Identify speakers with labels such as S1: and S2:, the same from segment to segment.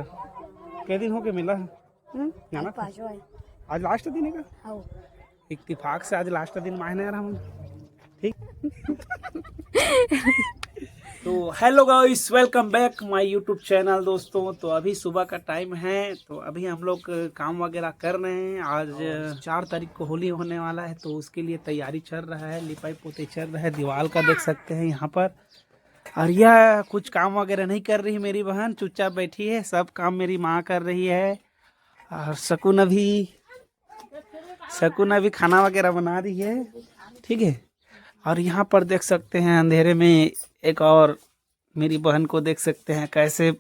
S1: कै दिन हो गए मिला है जाना था? आज लास्ट दिन है का? इत्तेफाक से आज लास्ट दिन मायने यार हम ठीक। तो hello guys, welcome back my YouTube channel दोस्तों। तो अभी सुबह का टाइम है, तो अभी हम लोग काम वगैरह कर रहे हैं। आज 4 तारीख को होली होने वाला है, तो उसके लिए तैयारी चल रहा है, लिपाई पोते चल रहा है। दीवार का देख सकते हैं यहाँ पर। और यह कुछ काम वगैरह नहीं कर रही मेरी बहन, चुपचाप बैठी है। सब काम मेरी माँ कर रही है। और शकुन अभी खाना वगैरह बना रही है, ठीक है। और यहाँ पर देख सकते हैं अंधेरे में एक और मेरी बहन को देख सकते हैं कैसे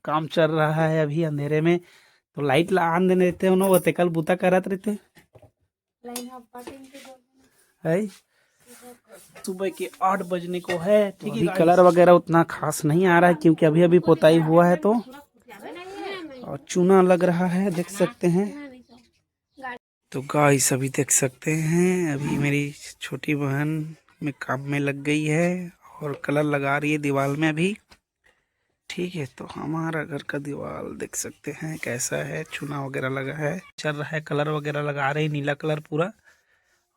S1: काम चल रहा है अभी अंधेरे में। तो लाइट आन देने रहते हैं वो कल बुता करत रहते है। सुबह के 8 बजने को है, ठीक है। कलर वगैरह उतना खास नहीं आ रहा है क्योंकि अभी अभी पोताई हुआ है, तो और चूना लग रहा है, देख सकते हैं। तो गाइस अभी देख सकते हैं अभी मेरी छोटी बहन में काम में लग गई है और कलर लगा रही है दीवार में अभी, ठीक है। तो हमारा घर का दीवार देख सकते हैं कैसा है, चूना वगैरह लगा है, चल रहा है। कलर वगैरह लगा रही, नीला कलर पूरा,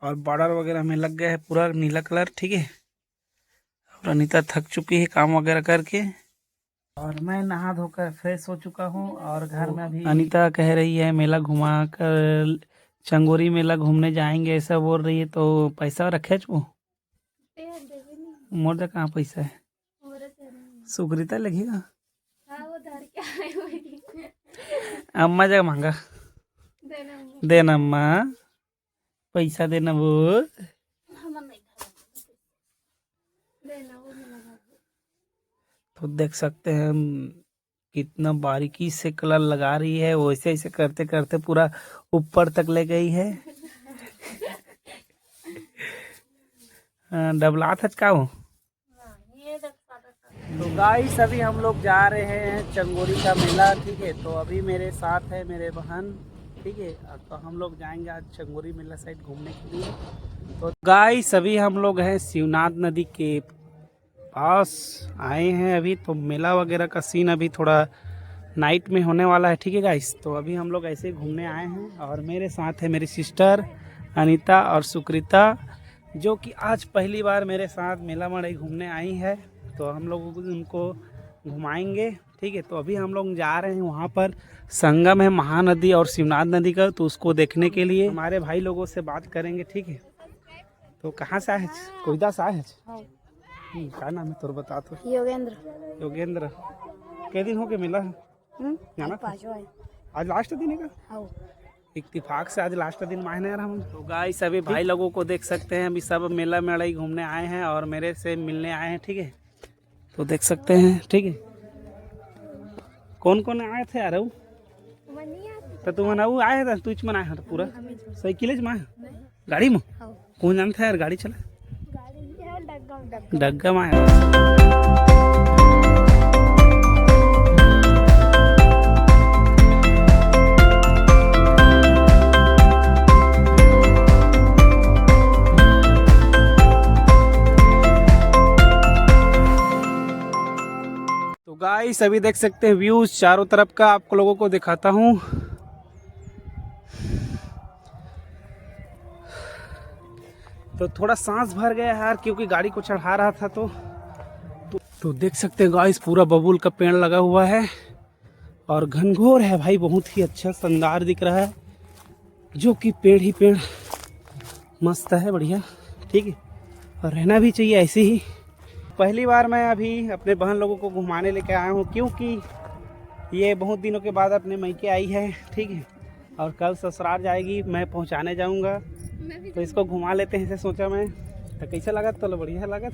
S1: और बॉर्डर वगैरह में लग गया है पूरा नीला कलर, ठीक है। और अनीता थक चुकी है काम वगैरह करके, और मैं नहा धोकर फ्रेश हो चुका हूँ। और घर में अभी अनीता कह रही है मेला घुमा कर, चंगोरी मेला घूमने जाएंगे ऐसा बोल रही है। तो पैसा रखे छो मोर कहाँ पैसा है? सुग्रीता लगेगा अम्मा जगह मांगा देना, अम्मा पैसा देना वो। तो देख सकते हैं कितना बारीकी से कलर लगा रही है, वैसे ऐसे करते करते पूरा ऊपर तक ले गई है। डबला था का हो। तो गाइस अभी हम लोग जा रहे हैं चंगोरी का मेला, ठीक है। तो अभी मेरे साथ है मेरे बहन, ठीक है। तो हम लोग जाएंगे आज चंगोरी मेला साइड घूमने के लिए। तो गाइस अभी हम लोग हैं शिवनाथ नदी के पास आए हैं अभी। तो मेला वगैरह का सीन अभी थोड़ा नाइट में होने वाला है, ठीक है गाइस। तो अभी हम लोग ऐसे घूमने आए हैं, और मेरे साथ है मेरी सिस्टर अनीता और सुकृता, जो कि आज पहली बार मेरे साथ मेला मड़ई घूमने आई है। तो हम लोग उनको घुमाएंगे, ठीक है। तो अभी हम लोग जा रहे हैं, वहाँ पर संगम है महानदी और शिवनाथ नदी का, तो उसको देखने के लिए हमारे भाई लोगों से बात करेंगे, ठीक है। तो कहाँ से आए? कोईदा से आए? क्या नाम है तोर बता तो? योगेंद्र। कै दिन हो गए मिला है जाना था? आज लास्ट दिन है का? इत्तेफाक से आज लास्ट दिन मायने यार हम। तो गाइस अभी भाई लोगों को देख सकते हैं, अभी सब मेला मेड़ई घूमने आए हैं और मेरे से मिलने आए हैं, ठीक है। तो देख सकते हैं, ठीक है। कौन कौन आए थे यार? तो तुम आए थे, तुझ में आए पूरा साइकिल में गाड़ी में? कौन जानता है यार गाड़ी चला? डग्गा में आया। तो गाइस अभी देख सकते हैं व्यूज चारों तरफ का, आपको लोगों को दिखाता हूँ। तो थोड़ा सांस भर गया यार क्योंकि गाड़ी को चढ़ा रहा था। तो देख सकते हैं गाइस पूरा बबूल का पेड़ लगा हुआ है और घनघोर है भाई, बहुत ही अच्छा शानदार दिख रहा है, जो कि पेड़ ही पेड़ मस्त है, बढ़िया, ठीक है। और रहना भी चाहिए ऐसे ही। पहली बार मैं अभी अपने बहन लोगों को घुमाने लेके आया हूँ, क्योंकि ये बहुत दिनों के बाद अपने मैके आई है, ठीक है। और कल ससुराल जाएगी, मैं पहुँचाने जाऊँगा, तो इसको घुमा लेते हैं, ऐसे सोचा मैं। तो कैसा लागत? तो बढ़िया लागत,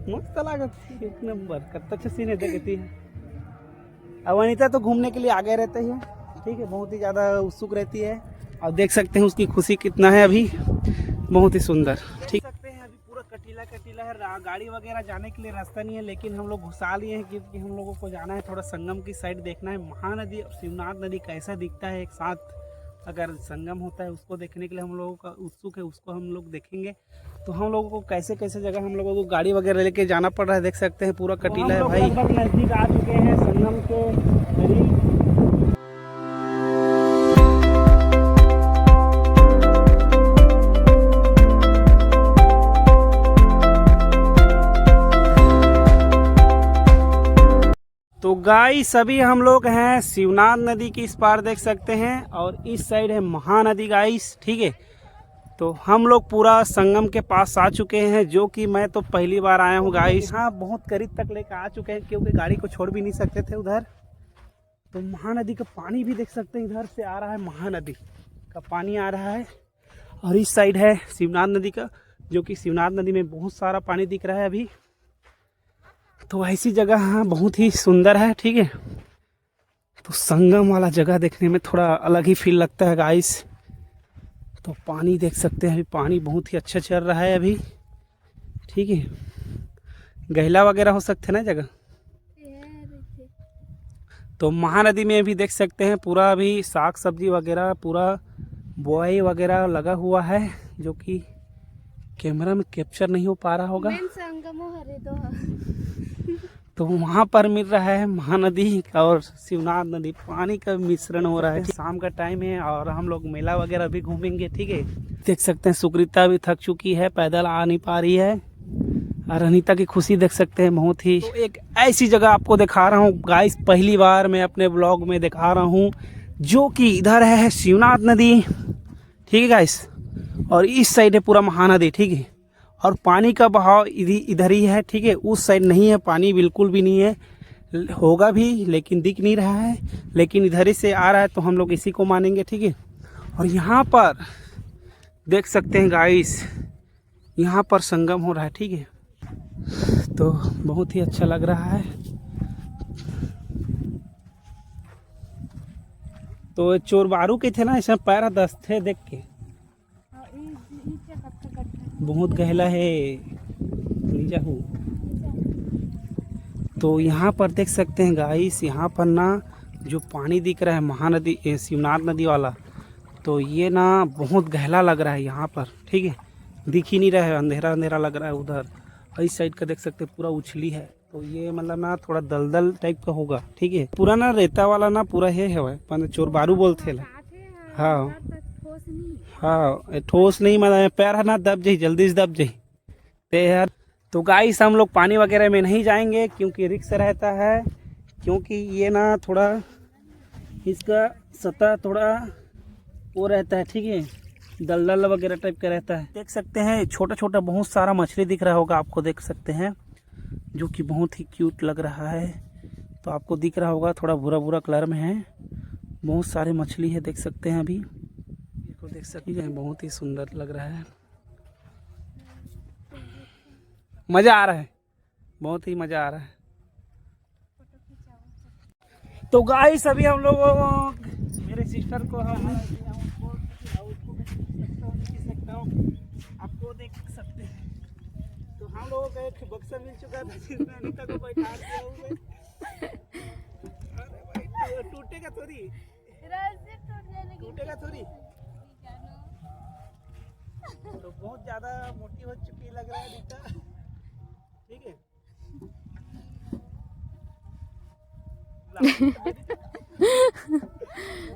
S1: मस्त लागत, एक नंबर। कितना अच्छा सीन है देखती है। अब अनीता तो घूमने के लिए आगे रहते हैं, ठीक है, बहुत ही ज़्यादा उत्सुक रहती है। और देख सकते हैं उसकी खुशी कितना है अभी, बहुत ही सुंदर, ठीक। सकते हैं अभी पूरा कटीला है, गाड़ी वगैरह जाने के लिए रास्ता नहीं है, लेकिन हम लोग घुसा लिए हैं क्योंकि हम लोगों को जाना है थोड़ा संगम की साइड, देखना है महानदी और शिवनाथ नदी कैसा दिखता है एक साथ अगर संगम होता है, उसको देखने के लिए हम लोगों का उत्सुक है, उसको हम लोग देखेंगे। तो हम लोगों को कैसे कैसे जगह हम लोगों को गाड़ी वगैरह लेके जाना पड़ रहा है, देख सकते हैं पूरा कटीला है भाई। लगभग नज़दीक आ चुके हैं संगम के गाइस अभी हम लोग हैं शिवनाथ नदी की इस पार देख सकते हैं और इस साइड है महानदी गाइस, ठीक है। तो हम लोग पूरा संगम के पास आ चुके हैं, जो कि मैं तो पहली बार आया हूँ गाइस। हाँ, बहुत करीब तक लेकर आ चुके हैं क्योंकि गाड़ी को छोड़ भी नहीं सकते थे उधर। तो महानदी का पानी भी देख सकते हैं, इधर से आ रहा है, महानदी का पानी आ रहा है। और इस साइड है शिवनाथ नदी का, जो कि शिवनाथ नदी में बहुत सारा पानी दिख रहा है अभी। तो ऐसी जगह हाँ बहुत ही सुंदर है, ठीक है। तो संगम वाला जगह देखने में थोड़ा अलग ही फील लगता है गाइस। तो पानी देख सकते हैं, अभी पानी बहुत ही अच्छा चल रहा है अभी, ठीक है। गहला वगैरह हो सकते हैं ना जगह। तो महानदी में भी देख सकते हैं पूरा अभी साग सब्जी वगैरह पूरा बोआई वगैरह लगा हुआ है, जो कि कैमरा में कैप्चर नहीं हो पा रहा होगा। तो वहाँ पर मिल रहा है महानदी और शिवनाथ नदी, पानी का मिश्रण हो रहा है। शाम का टाइम है और हम लोग मेला वगैरह भी घूमेंगे, ठीक है। देख सकते हैं सुकृता भी थक चुकी है, पैदल आ नहीं पा रही है। और अनीता की खुशी देख सकते हैं बहुत ही। तो एक ऐसी जगह आपको दिखा रहा हूँ गाइस, पहली बार मैं अपने ब्लॉग में दिखा रहा हूँ, जो कि इधर है शिवनाथ नदी, ठीक है गाइस। और इस साइड है पूरा महानदी, ठीक है। और पानी का बहाव इधर ही है, ठीक है। उस साइड नहीं है पानी, बिल्कुल भी नहीं है, होगा भी लेकिन दिख नहीं रहा है, लेकिन इधर ही से आ रहा है, तो हम लोग इसी को मानेंगे, ठीक है। और यहाँ पर देख सकते हैं गाइस, यहाँ पर संगम हो रहा है, ठीक है। तो बहुत ही अच्छा लग रहा है। तो चोरबारू के थे ना, इसमें पैर दस्त थे देख के, बहुत गहला है नीचा हूँ। तो यहाँ पर देख सकते हैं गाइस, यहाँ पर ना जो पानी दिख रहा है महानदी शिवनाथ नदी वाला, तो ये ना बहुत गहला लग रहा है यहाँ पर, ठीक है। दिख ही नहीं रहा है, अंधेरा अंधेरा लग रहा है उधर। इस साइड का देख सकते हैं पूरा उछली है, तो ये मतलब ना थोड़ा दलदल टाइप का होगा, ठीक है। पूरा ना रेता वाला ना पूरा है चोरबारू बोलते हैं। हाँ हाँ, ठोस नहीं, मतलब पैर है ना दब जाए, जल्दी से दब जाए पैर। तो गाइस हम लोग पानी वगैरह में नहीं जाएंगे क्योंकि रिस्क रहता है, क्योंकि ये ना थोड़ा इसका सतह थोड़ा वो रहता है, ठीक है, दलदल वगैरह टाइप का रहता है। देख सकते हैं छोटा छोटा बहुत सारा मछली दिख रहा होगा आपको, देख सकते हैं, जो कि बहुत ही क्यूट लग रहा है। तो आपको दिख रहा होगा थोड़ा भूरा भूरा कलर में है, बहुत सारे मछली है, देख सकते हैं। अभी इसको देख सकते हैं, बहुत ही सुंदर लग रहा है, मज़ा आ रहा है, बहुत ही मज़ा आ रहा है। तो गाइस अभी हम लोग मेरे सिस्टर को आपको देख सकते हैं। तो हम लोगों का एक बक्सा मिल चुका था जिसमें अनीता को बैठा दिया हुआ। अरे भाई टूटेगा थोड़ी, टूटेगा थोड़ी। तो बहुत ज्यादा मोटी हो चुकी लग रहा है अनीता, ठीक है।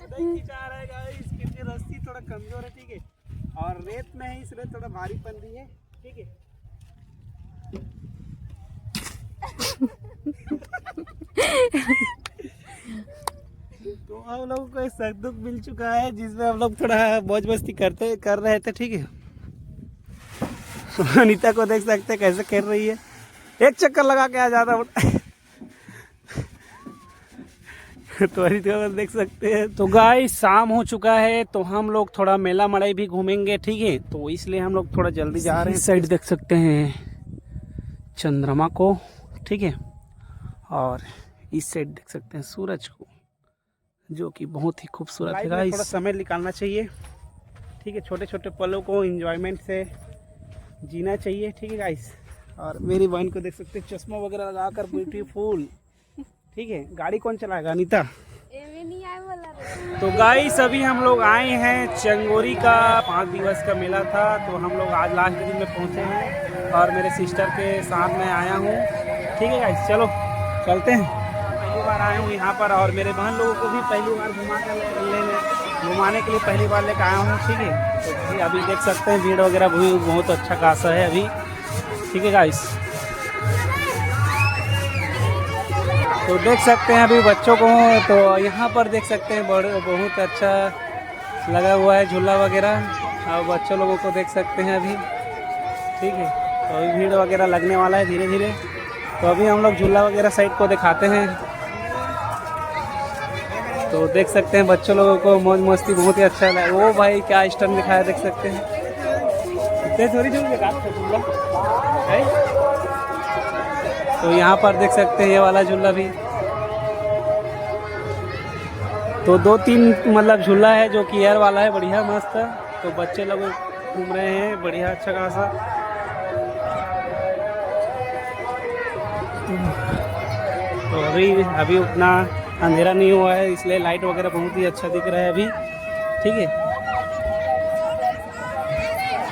S1: खिंचा रहा है गाइस, क्योंकि रस्सी थोड़ा कमजोर है, ठीक है। और रेत में है इसलिए थोड़ा भारीपन भी है, ठीक है। तो हम लोगों को एक सख दुख मिल चुका है, जिसमें हम लोग थोड़ा मौज मस्ती कर रहे थे, ठीक है। अनीता को देख सकते हैं कैसे खेल रही है, एक चक्कर लगा के आ जाता तो अनीता देख सकते हैं। तो गाइस शाम हो चुका है, तो हम लोग थोड़ा मेला मड़ाई भी घूमेंगे, ठीक है। तो इसलिए हम लोग थोड़ा जल्दी जा रहे हैं। इस साइड देख सकते हैं चंद्रमा को, ठीक है। और इस साइड देख सकते हैं सूरज को, जो कि बहुत ही खूबसूरत है गाइस। थोड़ा समय निकालना चाहिए, ठीक है, छोटे छोटे पलों को एंजॉयमेंट से जीना चाहिए, ठीक है गाइस। और मेरी बहन को देख सकते हैं चश्मा वगैरह लगाकर ब्यूटीफुल, ठीक है। गाड़ी कौन चलाएगा, अनीता? तो गाइस अभी हम लोग आए हैं चंगोरी का 5 दिवस का मेला था, तो हम लोग आज लास्ट दिन में पहुंचे हैं और मेरे सिस्टर के साथ में आया हूँ, ठीक है गाइस। चलो चलते हैं। पहली बार आया हूँ यहाँ पर और मेरे बहन लोगों को भी पहली बार घुमाने के लिए पहली बार लेकर आया हूँ, ठीक है। तो अभी देख सकते हैं भीड़ वगैरह भी बहुत अच्छा खासा है अभी, ठीक है गाइस। तो देख सकते हैं अभी बच्चों को, तो यहाँ पर देख सकते हैं बहुत अच्छा लगा हुआ है झूला वगैरह, और बच्चों लोगों को देख सकते हैं अभी। ठीक है, तो अभी भीड़ वगैरह लगने वाला है धीरे धीरे। तो अभी हम लोग झूला वगैरह साइड को दिखाते हैं। तो देख सकते हैं बच्चों लोगों को मौज मस्ती बहुत ही अच्छा लगा। वो भाई क्या स्टंट दिखाया देख सकते हैं। इतने थोड़ी झूला है। तो यहाँ पर देख सकते हैं ये वाला झूला भी। तो 2-3 मतलब झूला है जो कि एयर वाला है, बढ़िया मस्त। तो बच्चे लोग घूम रहे हैं बढ़िया अच्छा खासा। तो अभी उतना अंधेरा नहीं हुआ है, इसलिए लाइट वगैरह बहुत ही अच्छा दिख रहा है अभी। ठीक है,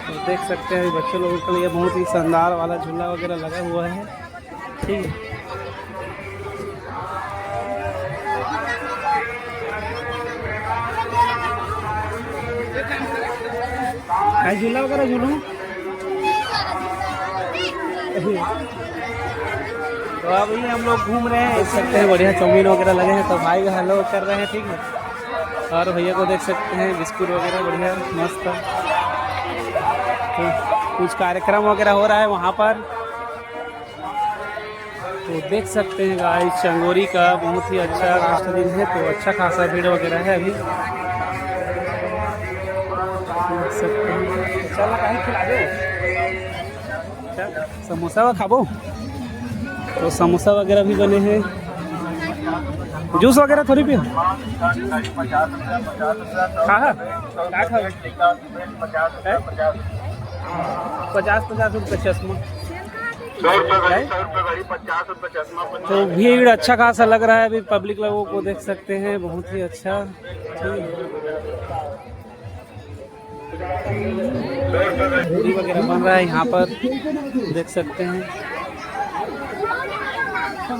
S1: तो देख सकते हैं बच्चों लोगों के लिए बहुत ही शानदार वाला झूला वगैरह लगा हुआ है। ठीक है, झूला वगैरह झूलूं। तो अभी हम लोग घूम रहे हैं, देख सकते हैं बढ़िया चाउमीन वगैरह लगे हैं। तो भाई हेलो कर रहे हैं। ठीक है, और भैया को देख सकते हैं बिस्कुट वगैरह बढ़िया मस्त। तो कुछ कार्यक्रम वगैरह हो रहा है वहाँ पर। तो देख सकते हैं गाइस चंगोरी का बहुत ही अच्छा लास्ट दिन है, तो अच्छा खासा भीड़ वगैरह है अभी। देख सकते हैं, चल कहीं खिला दो, समोसा खाबो। तो समोसा वगैरह भी बने हैं, जूस वगैरह थोड़ी पियो। हाँ 50 रुपये चश्मा। तो भीड़ अच्छा खासा लग रहा है अभी, पब्लिक लोगों को देख सकते हैं बहुत ही अच्छा। पूरी वगैरह बन रहा है यहाँ पर, देख सकते हैं।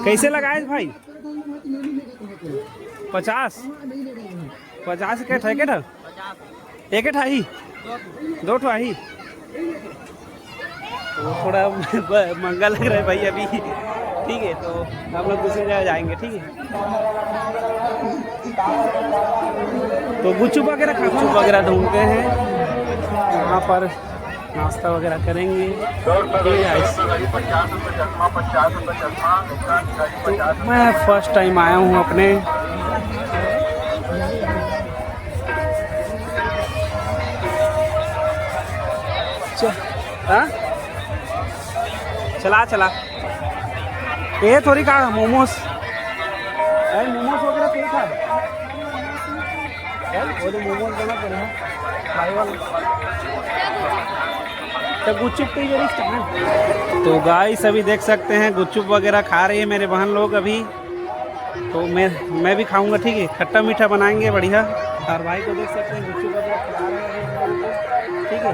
S1: कैसे लगाए भाई? 50 के ठा एक ही 2 ठो ही। तो थोड़ा महंगा लग रहा है भाई अभी। ठीक है, तो हम लोग दूसरी जगह जाएंगे। ठीक है, तो गुपचुप वगैरह ढूंढते हैं, यहाँ पर नाश्ता वगैरह करेंगे। तो मैं फर्स्ट टाइम आया हूँ अपने। चला ये थोड़ी खा मोमोस वगैरह थोड़ी खा। मोमोस बना पड़ेगा भाई वाला। तो गुपचुप की जरूर स्टार्ट। तो गाइस अभी देख सकते हैं गुपचुप वगैरह खा रही है मेरे बहन लोग अभी। तो मैं भी खाऊंगा। ठीक है, खट्टा मीठा बनाएंगे बढ़िया। और भाई को देख सकते हैं गुपचुप वगैरह खिला रहे हैं। ठीक है,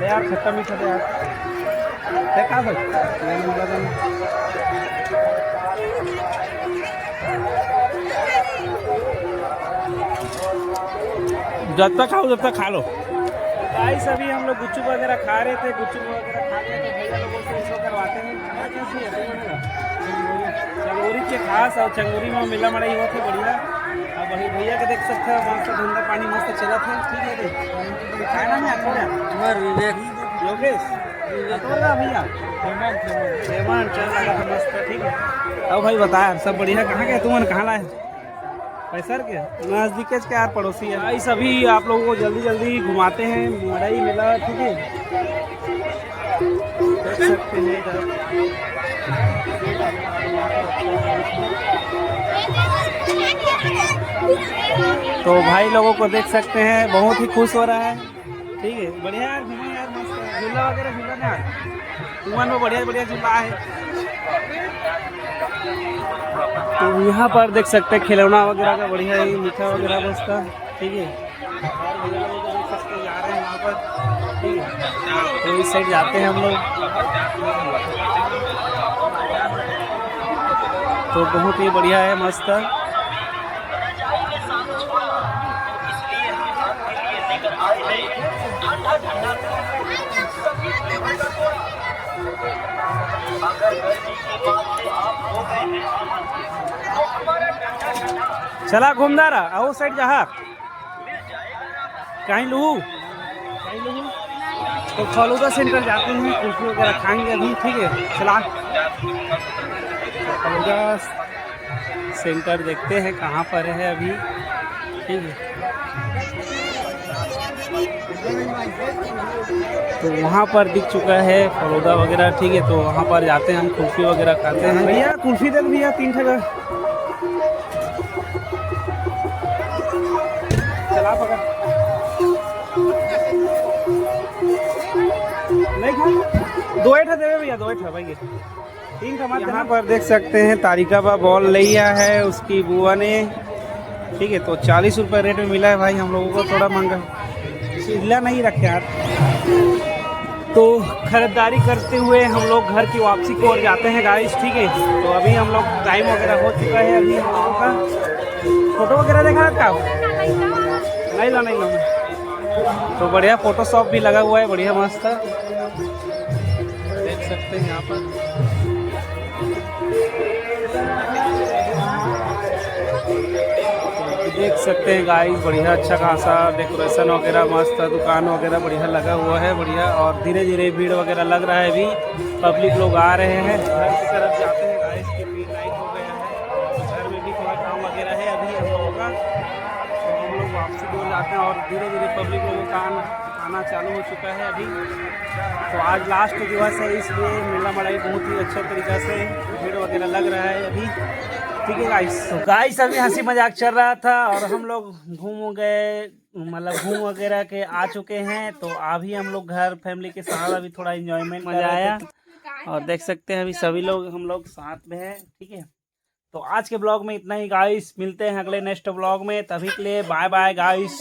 S1: ले यार खट्टा मीठा दे यार। देखा भाई जब तक खाओ जब तक खा लो। गाइस अभी हम लोग गुपचुप वगैरह खा रहे थे, गुपचुप वगैरह खा के तो भैया लोगों से इसको करवाते हैं। कैसी है चंगोरी के खास, और चंगोरी में मिला मड़ाई हुआ थे बढ़िया। और वही भैया के देख सकते हो मस्त धंधा पानी मस्त चला था। ठीक है भाई, खाना में आता योगेश भैया हेमंत चल रहा था मस्त। ठीक है, अब भाई बताया सब बढ़िया। कहाँ गए तुमने, कहाँ लाए पैसर के? नज़दीक के यार, पड़ोसी है। भाई सभी आप लोगों को जल्दी जल्दी घुमाते हैं मड़ई मेला। ठीक है, देख सकते हैं इधर। तो भाई लोगों को देख सकते हैं बहुत ही खुश हो रहा है। ठीक है, बढ़िया यार घूमे यार मस्त। झूला वगैरह झूला ना कुआं में बढ़िया झूला है। तो यहाँ पर देख सकते हैं खिलौना वगैरह का बढ़िया ही मीठा वगैरह बसता। ठीक है, देख सकते जा रहे हैं वहाँ पर। ठीक है, तो इस साइड जाते हैं हम लोग। तो बहुत ही बढ़िया है मस्त। चला घूमदार आओ साइड जहाँ कहीं लू तो फालूदा सेंटर जाते हैं, कुल्फी वगैरह खाएंगे अभी। ठीक है, चला फालूदा सेंटर देखते हैं कहाँ पर है अभी। ठीक है, तो वहाँ पर दिख चुका है फालूदा वगैरह। ठीक है, तो वहाँ पर जाते हैं हम, कुल्फी वगैरह खाते हैं। भैया कुल्फी दे दो भैया, 3 ठेका। चला पकड़ नहीं खा, 2 ठा देवे भैया, 2 ठा भाई, 3 ठा। यहाँ पर देख सकते हैं तारिका बा बॉल लिया है उसकी बुआ ने। ठीक है, तो 40 रुपये रेट में मिला है भाई हम लोगों को, थोड़ा महंगा चिल्ला नहीं रखे यार। तो खरीदारी करते हुए हम लोग घर की वापसी की ओर जाते हैं गाइस। ठीक है, तो अभी हम लोग टाइम वगैरह हो चुका है अभी हम लोगों का। फोटो वगैरह देखा था नहीं ला नहीं ला। तो बढ़िया फोटो शॉप भी लगा हुआ है, बढ़िया मस्त देख सकते हैं यहाँ पर। देख सकते हैं गाइस, बढ़िया अच्छा खासा डेकोरेशन वगैरह मस्त, दुकान वगैरह बढ़िया लगा हुआ है, बढ़िया। और धीरे धीरे भीड़ वगैरह लग रहा है, अभी पब्लिक लोग आ रहे हैं। घर की तरफ जाते हैं गाइस की भीड़ नाइट हो गया है, घर में भी थोड़ा काम वगैरह है अभी हम लोगों का। तो हम लोग वापसी को जाते हैं और धीरे धीरे पब्लिक लोगों का आना चालू हो चुका है अभी। तो आज लास्ट दिवस है, इसलिए मेला मड़ाई बहुत ही अच्छे तरीक़ा से भीड़ वगैरह लग रहा है अभी। ठीक है गाइस, तो गाइस अभी हंसी मजाक चल रहा था और हम लोग घूम गए, मतलब घूम वगैरह के आ चुके हैं। तो अभी हम लोग घर फैमिली के साथ अभी थोड़ा एंजॉयमेंट मजा आया और देख सकते हैं अभी सभी लोग हम लोग साथ में हैं। ठीक है, तो आज के ब्लॉग में इतना ही गाइस, मिलते हैं अगले नेक्स्ट ब्लॉग में, तभी के लिए बाय बाय गाइस।